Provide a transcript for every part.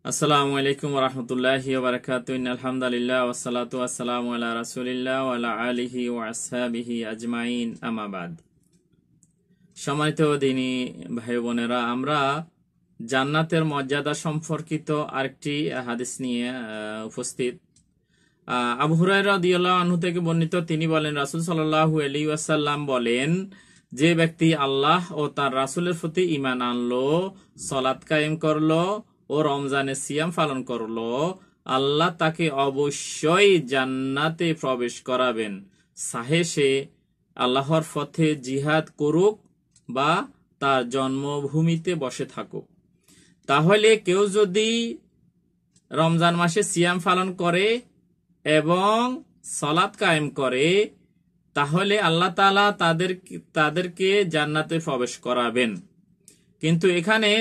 আসসালামু আলাইকুম ওয়া রাহমাতুল্লাহি ওয়া বারাকাতুহু ইন্নাল হামদালিল্লাহ ওয়াস সালাতু ওয়াস সালামু আলা রাসূলিল্লাহ ওয়া আলা আলিহি ওয়া আসহাবিহি আজমাইন আম্মা বাদ। সম্মানিত দ্বীনী ভাই বোনেরা, আমরা জান্নাতের মর্যাদা সম্পর্কিত আরেকটি হাদিস নিয়ে উপস্থিত। আবু হুরায়রা রাদিয়াল্লাহু আনহু থেকে বর্ণিত, তিনি বলেন, রাসূল সাল্লাল্লাহু আলাইহি ওয়াসাল্লাম বলেন, যে ব্যক্তি আল্লাহ ও তার রাসূলের প্রতি ঈমান আনলো, সালাত কায়েম করলো ও রমজানের সিয়াম পালন করলো, আল্লাহ তাকে অবশ্যই জান্নাতে প্রবেশ করাবেন, চাহে সে আল্লাহর পথে জিহাদ করুক বা তার জন্মভূমিতে বসে থাকুক। তাহলে কেউ যদি রমজান মাসে সিয়াম পালন করে এবং সালাত কায়েম করে, তাহলে আল্লাহ তাআলা তাদেরকে জান্নাতে প্রবেশ করাবেন। কিন্তু এখানে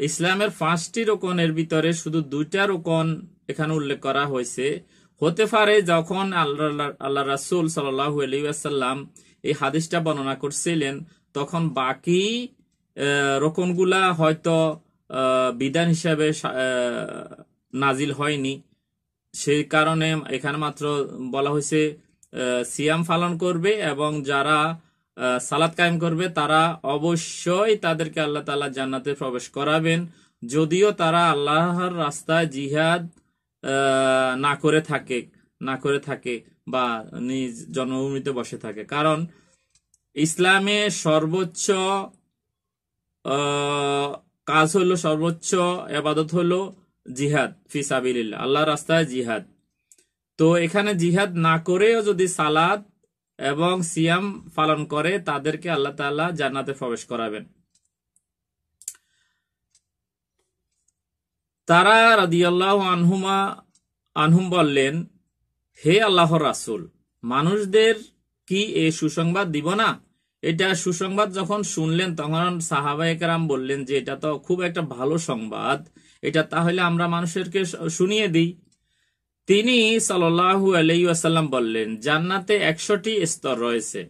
ইসলামের 5টি রোকনের ভিতরে শুধু 2টা রোকন এখানে উল্লেখ করা হয়েছে। হতে পারে যখন আল্লাহ রাসূল সাল্লাল্লাহু আলাইহি ওয়াসাল্লাম এই হাদিসটা বর্ণনা করছিলেন, তখন বাকি রোকনগুলা হয়তো বিধান হিসাবে নাজিল হয়নি, সেই কারণে এখানে মাত্র বলা হয়েছে সিয়াম পালন করবে এবং যারা সালাত কায়েম করবে তারা অবশ্যই তাদেরকে আল্লাহ তাআলা জান্নাতে প্রবেশ করাবেন, যদিও তারা আল্লাহর রাস্তায় জিহাদ না করে থাকে বা নিজ জন্মভূমিতে বসে থাকে। কারণ ইসলামে সর্বোচ্চ কাজ হলো, সর্বোচ্চ ইবাদত হলো জিহাদ ফি সাবিলিল্লাহ, আল্লাহর রাস্তায় জিহাদ। তো এখানে জিহাদ না করেও যদি সালাত এবং সিয়াম পালন করে, তাদেরকে আল্লাহ তাআলা জান্নাতে প্রবেশ করাবেন। তারা রাদিয়াল্লাহু আনহুম বললেন, হে আল্লাহর রাসূল, মানুষদের কি এই সুসংবাদ দিব না? এটা সুসংবাদ যখন শুনলেন, তখন সাহাবায়ে কেরাম বললেন যে এটা তো খুব একটা ভালো সংবাদ, এটা তাহলে আমরা মানুষদেরকে শুনিয়ে দিই। তিনি সাল্লাল্লাহু আলাইহি ওয়াসাল্লাম বললেন, জান্নাতে 100টি স্তর রয়েছে,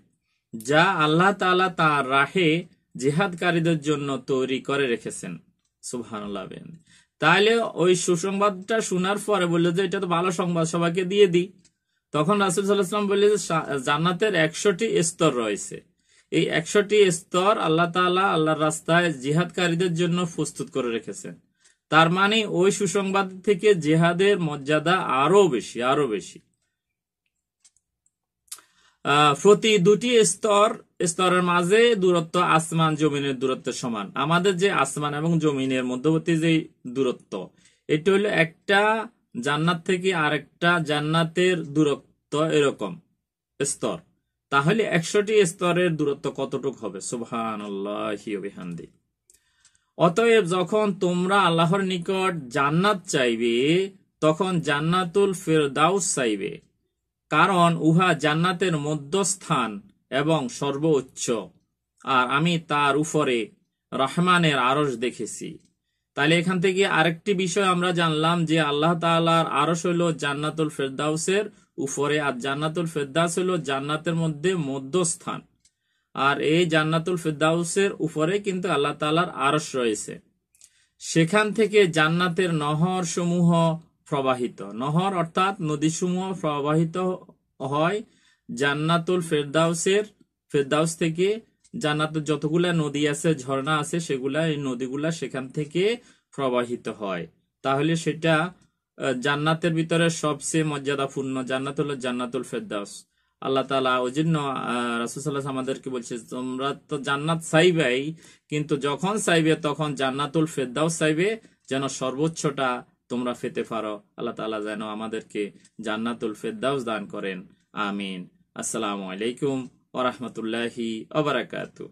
যা আল্লাহ তাআলা তার রাহে জিহাদকারীদের জন্য তৈরি করে রেখেছেন। সুবহানাল্লাহ। তাহলে ওই সুসংবাদটা শোনার পরে বললো যে এটা তো ভালো সংবাদ, সবাইকে দিয়ে দিই। তখন রাসূল সাল্লাল্লাহু আলাইহি ওয়াসাল্লাম বললেন, জান্নাতের 100টি স্তর রয়েছে। এই 100টি স্তর আল্লাহ তাআলা আল্লাহর রাস্তায় জিহাদকারীদের জন্য প্রস্তুত করে রেখেছেন। তার মানে ওই সুসংবাদ থেকে জিহাদের মর্যাদা আরো বেশি। প্রতি 2টি স্তরের মাঝে দূরত্ব আসমান জমিনের দূরত্বের সমান। আমাদের যে আসমান এবং জমিনের মধ্যবর্তী যে দূরত্ব, এটা হলো একটা জান্নাত থেকে আরেকটা জান্নাতের দূরত্ব, এরকম স্তর। তাহলে 100টি স্তরের দূরত্ব কতটুকু হবে? সুবহানাল্লাহি ওয়া বিহামদিহি। অতএব যখন তোমরা আল্লাহর নিকট জান্নাত চাইবে, তখন জান্নাতুল ফেরদাউস চাইবে, কারণ উহা জান্নাতের মধ্যস্থান এবং সর্বোচ্চ, আর আমি তার উপরে রহমানের আরশ দেখেছি। তাহলে এখান থেকে আরেকটি বিষয় আমরা জানলাম যে আল্লাহ তাআলার আরশ হলো জান্নাতুল ফেরদাউসের উপরে, আর জান্নাতুল ফেরদাউস হলো জান্নাতের মধ্যে মধ্যস্থান। আর এই জান্নাতুল ফেরদাউসের উপরে কিন্তু আল্লাহ তাআলার আরশ রয়েছে। সেখান থেকে জান্নাতের নহর সমূহ প্রবাহিত, নহর অর্থাৎ নদী সমূহ প্রবাহিত হয় জান্নাতুল ফেরদাউস থেকে। জান্নাতের যতগুলা নদী আছে, ঝর্ণা আছে, সেগুলা, এই নদীগুলা সেখান থেকে প্রবাহিত হয়। তাহলে সেটা জান্নাতের ভিতরে সবচেয়ে মর্যাদাপূর্ণ জান্নাত হলো জান্নাতুল ফেরদাউস। আল্লাহ তাআলা ওই জন্য রাসূল সাল্লাল্লাহু আলাইহি ওয়াসাল্লাম আমাদেরকে বলছে, তোমরা তো জান্নাত চাইবেই, কিন্তু যখন চাইবে তখন জান্নাতুল ফেরদাউস চাইবে, যেন সর্বোচ্চটা তোমরা পেতে পারো। আল্লাহ তাআলা যেন আমাদেরকে জান্নাতুল ফেরদাউস দান করেন। আমিন। আসসালামু আলাইকুম ওয়া রাহমাতুল্লাহি ওয়া বারাকাতুহু।